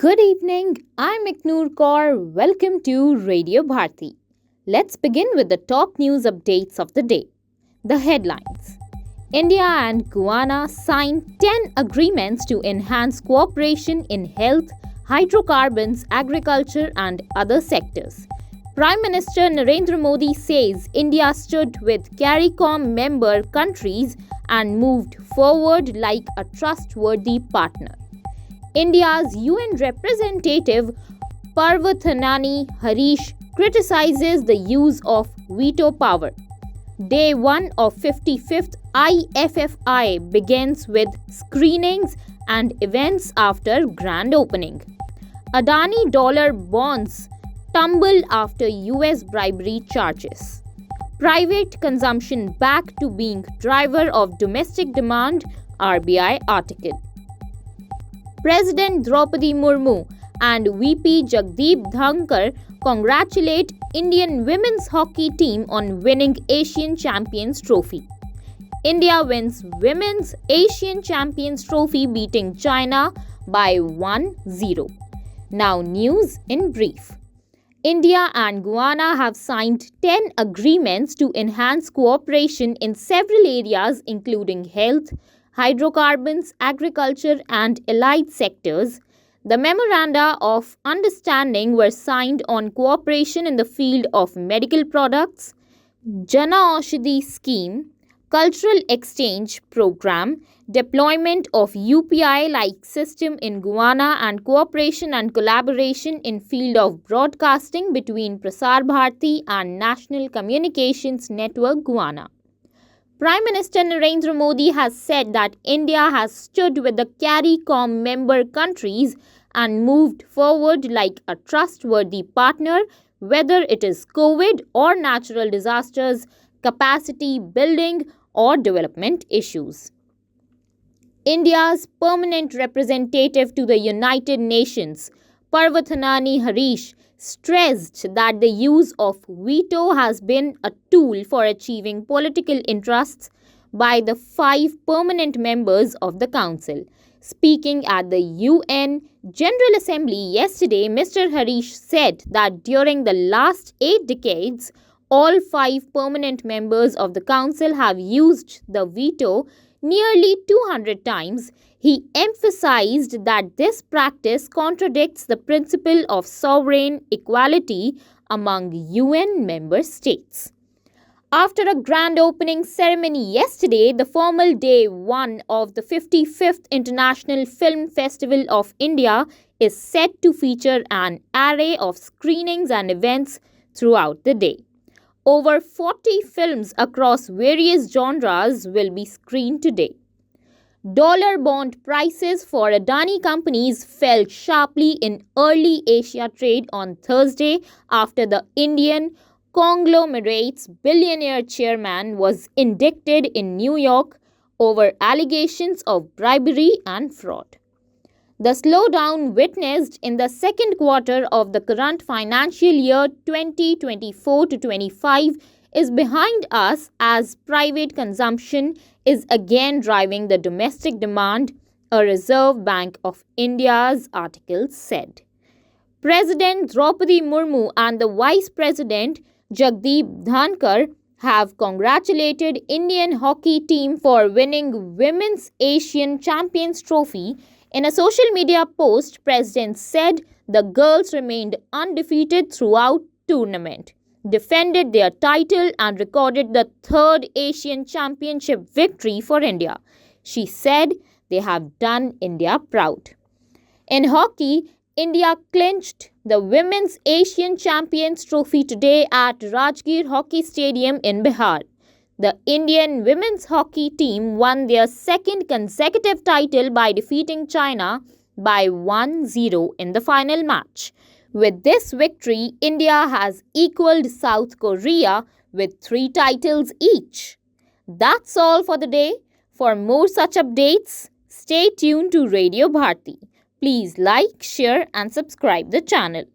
Good evening, I'm Iknoor Kaur. Welcome to Radio Bharti. Let's begin with the top news updates of the day. The headlines. India and Guyana signed 10 agreements to enhance cooperation in health, hydrocarbons, agriculture, and other sectors. Prime Minister Narendra Modi says India stood with CARICOM member countries and moved forward like a trustworthy partner. India's UN representative Parvathanani Harish criticizes the use of veto power. Day 1 of 55th IFFI begins with screenings and events after grand opening. Adani dollar bonds tumble after US bribery charges. Private consumption back to being driver of domestic demand, RBI article. President Draupadi Murmu and VP Jagdeep Dhankar congratulate Indian women's hockey team on winning Asian Champions Trophy. India wins Women's Asian Champions Trophy beating China by 1-0. Now news in brief. India and Guyana have signed 10 agreements to enhance cooperation in several areas including health, hydrocarbons, agriculture, and allied sectors. The memoranda of understanding were signed on cooperation in the field of medical products, Jana Aushadhi scheme, cultural exchange program, deployment of UPI-like system in Guyana, and cooperation and collaboration in field of broadcasting between Prasar Bharati and National Communications Network Guyana. Prime Minister Narendra Modi has said that India has stood with the CARICOM member countries and moved forward like a trustworthy partner, whether it is COVID or natural disasters, capacity building, or development issues. India's permanent representative to the United Nations, Parvathanani Harish, stressed that the use of veto has been a tool for achieving political interests by the 5 permanent members of the Council. Speaking at the UN General Assembly yesterday, Mr. Harish said that during the last 8 decades, all 5 permanent members of the Council have used the veto nearly 200 times. He emphasized that this practice contradicts the principle of sovereign equality among UN member states. After a grand opening ceremony yesterday, the formal day 1 of the 55th International Film Festival of India is set to feature an array of screenings and events throughout the day. Over 40 films across various genres will be screened today. Dollar bond prices for Adani companies fell sharply in early Asia trade on Thursday after the Indian conglomerate's billionaire chairman was indicted in New York over allegations of bribery and fraud. The slowdown witnessed in the second quarter of the current financial year 2024-25 is behind us as private consumption is again driving the domestic demand, a Reserve Bank of India's article said. President Draupadi Murmu and the Vice President Jagdeep Dhankar have congratulated Indian hockey team for winning Women's Asian Champions Trophy. In a social media post, President said the girls remained undefeated throughout tournament, defended their title and recorded the 3rd Asian Championship victory for India. She said they have done India proud. In hockey, India clinched the Women's Asian Champions Trophy today at Rajgir Hockey Stadium in Bihar. The Indian women's hockey team won their second consecutive title by defeating China by 1-0 in the final match. With this victory, India has equaled South Korea with 3 titles each. That's all for the day. For more such updates, stay tuned to Radio Bharti. Please like, share and subscribe the channel.